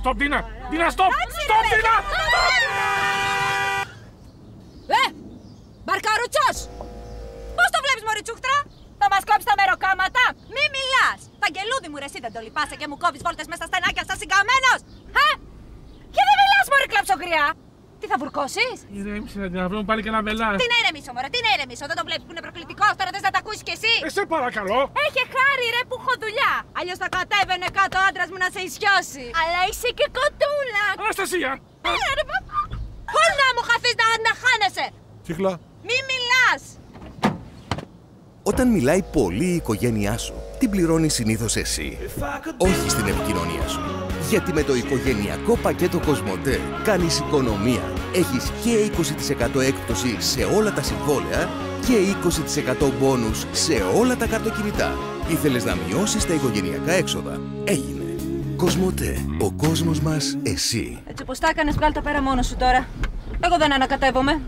Στοπ, Τίνα! Τίνα, στοπ! Στοπ, Τίνα! Μπαρκαρουτσός! Πώς το βλέπεις, μωρή τσούχτρα? Θα μας κόψεις τα μεροκάματα? Μη μιλάς! Τα αγγελούδι μου ρε, εσύ δεν το λυπάσαι και μου κόβεις βόλτες μέσα στα στενάκια σαν συγκαμμένος! Και δεν μιλάς, μωρή κλαψογριά! Τι θα βουρκώσεις? Ηρέμησε να την βρούμε πάλι και ένα μπελά. Τι να ηρεμήσω, μωρέ, τι να ηρεμήσω? Δεν το βλέπεις που είναι προκλητικός, τώρα θες να τα ακούσεις κι εσύ? Σε παρακαλώ. Έχει χάρη ρε που έχω δουλειά. Αλλιώς θα κατέβαινε κάτω ο άντρας μου να σε ισιώσει. Αλλά είσαι και κοτούλα. Αναστασία! Πώς να μου χαθείς να χάνεσαι? Τσίχλα. Μη μιλάς! Όταν μιλάει πολύ η οικογένειά σου, την πληρώνεις συνήθως εσύ, όχι στην επικοινωνία σου. Γιατί με το οικογενειακό πακέτο Κοσμοτέ κάνεις οικονομία. Έχεις και 20% έκπτωση σε όλα τα συμβόλαια και 20% μπόνους σε όλα τα καρτοκινητά. Ήθελες να μειώσεις τα οικογενειακά έξοδα? Έγινε. Κοσμοτέ. Ο κόσμος μας εσύ. Έτσι όπως τα έκανες, βγάλ' τα πέρα μόνος σου τώρα. Εγώ δεν ανακατεύομαι.